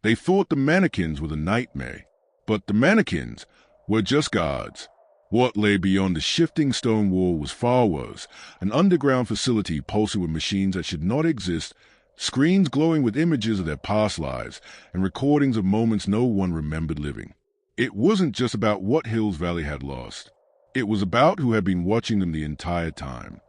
They thought the mannequins were the nightmare, but the mannequins were just guards. What lay beyond the shifting stone wall was far worse, an underground facility pulsing with machines that should not exist, screens glowing with images of their past lives, and recordings of moments no one remembered living. It wasn't just about what Hills Valley had lost. It was about who had been watching them the entire time.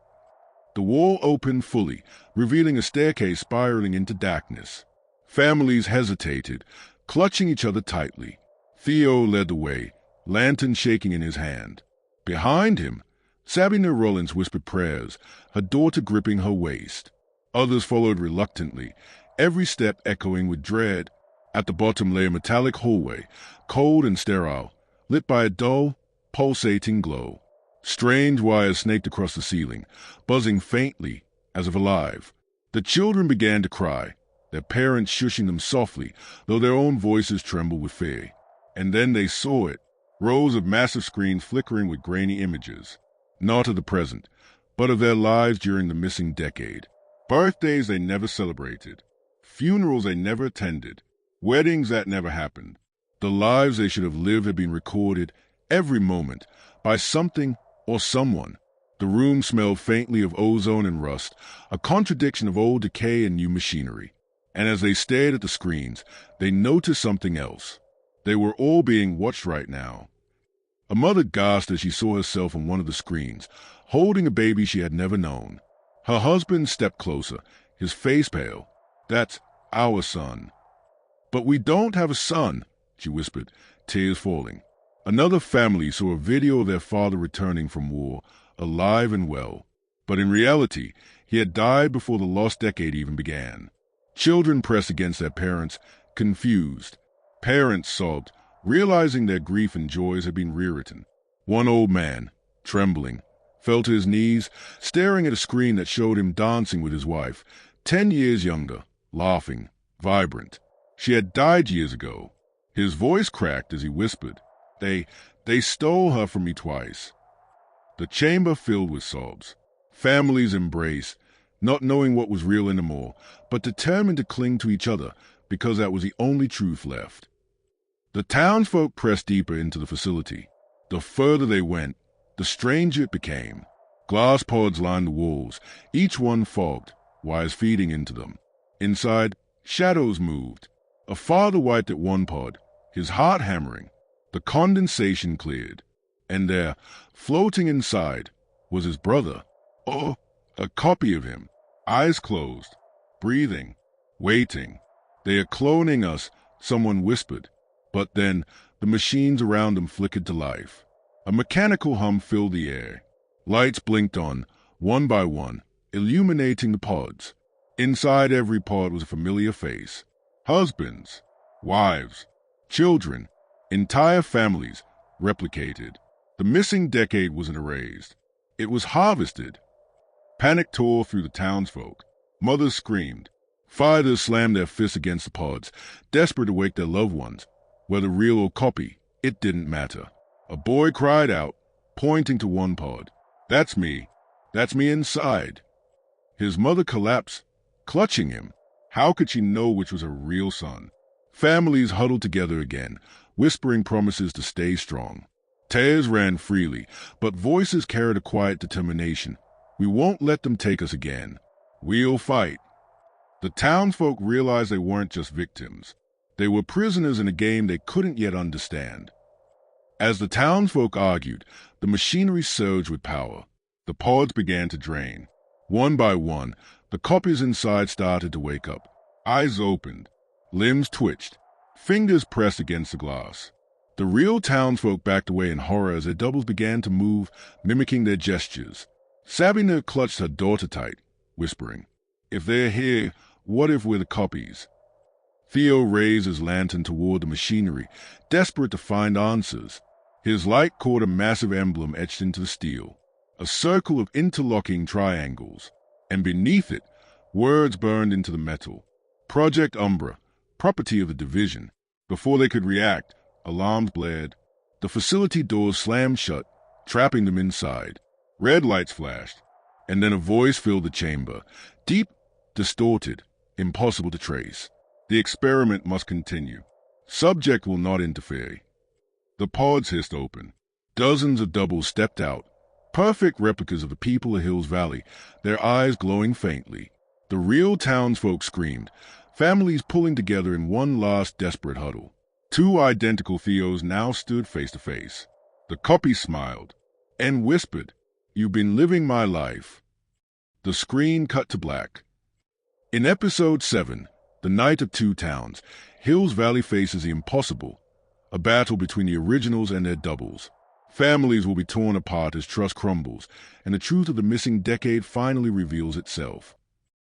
The wall opened fully, revealing a staircase spiraling into darkness. Families hesitated, clutching each other tightly. Theo led the way, lantern shaking in his hand. Behind him, Sabina Rollins whispered prayers, her daughter gripping her waist. Others followed reluctantly, every step echoing with dread. At the bottom lay a metallic hallway, cold and sterile, lit by a dull, pulsating glow. Strange wires snaked across the ceiling, buzzing faintly, as if alive. The children began to cry, their parents shushing them softly, though their own voices trembled with fear. And then they saw it, rows of massive screens flickering with grainy images, not of the present, but of their lives during the missing decade. Birthdays they never celebrated, funerals they never attended, weddings that never happened. The lives they should have lived had been recorded, every moment, by something or someone. The room smelled faintly of ozone and rust, a contradiction of old decay and new machinery. And as they stared at the screens, they noticed something else. They were all being watched right now. A mother gasped as she saw herself on one of the screens, holding a baby she had never known. Her husband stepped closer, his face pale. "That's our son." "But we don't have a son," she whispered, tears falling. Another family saw a video of their father returning from war, alive and well. But in reality, he had died before the lost decade even began. Children pressed against their parents, confused. Parents sobbed, realizing their grief and joys had been rewritten. One old man, trembling, fell to his knees, staring at a screen that showed him dancing with his wife, 10 years younger, laughing, vibrant. She had died years ago. His voice cracked as he whispered, They stole her from me twice." The chamber filled with sobs. Families embraced, not knowing what was real anymore, but determined to cling to each other because that was the only truth left. The townsfolk pressed deeper into the facility. The further they went, the stranger it became. Glass pods lined the walls, each one fogged, wires feeding into them. Inside, shadows moved. A father wiped at one pod, his heart hammering. The condensation cleared, and there, floating inside, was his brother. Oh, a copy of him, eyes closed, breathing, waiting. "They are cloning us," someone whispered. But then the machines around them flickered to life. A mechanical hum filled the air. Lights blinked on, one by one, illuminating the pods. Inside every pod was a familiar face. Husbands, wives, children, entire families replicated. The missing decade wasn't erased. It was harvested. Panic tore through the townsfolk. Mothers screamed. Fathers slammed their fists against the pods, desperate to wake their loved ones. Whether real or copy, it didn't matter. A boy cried out, pointing to one pod. "That's me. That's me inside." His mother collapsed, clutching him. How could she know which was her real son? Families huddled together again, whispering promises to stay strong. Tears ran freely, but voices carried a quiet determination. "We won't let them take us again. We'll fight." The townsfolk realized they weren't just victims. They were prisoners in a game they couldn't yet understand. As the townsfolk argued, the machinery surged with power. The pods began to drain. One by one, the copies inside started to wake up. Eyes opened, limbs twitched, fingers pressed against the glass. The real townsfolk backed away in horror as their doubles began to move, mimicking their gestures. Sabina clutched her daughter tight, whispering, "If they're here, what if we're the copies?" Theo raised his lantern toward the machinery, desperate to find answers. His light caught a massive emblem etched into the steel, a circle of interlocking triangles, and beneath it, words burned into the metal. Project Umbra, property of the division. Before they could react, alarms blared. The facility doors slammed shut, trapping them inside. Red lights flashed, and then a voice filled the chamber, deep, distorted, impossible to trace. The experiment must continue. Subject will not interfere. The pods hissed open. Dozens of doubles stepped out, perfect replicas of the people of Hills Valley, their eyes glowing faintly. The real townsfolk screamed, families pulling together in one last desperate huddle. Two identical Theos now stood face to face. The copy smiled and whispered, "You've been living my life." The screen cut to black. In Episode 7, The Night of Two Towns, Hills Valley faces the impossible, a battle between the originals and their doubles. Families will be torn apart as trust crumbles, and the truth of the missing decade finally reveals itself.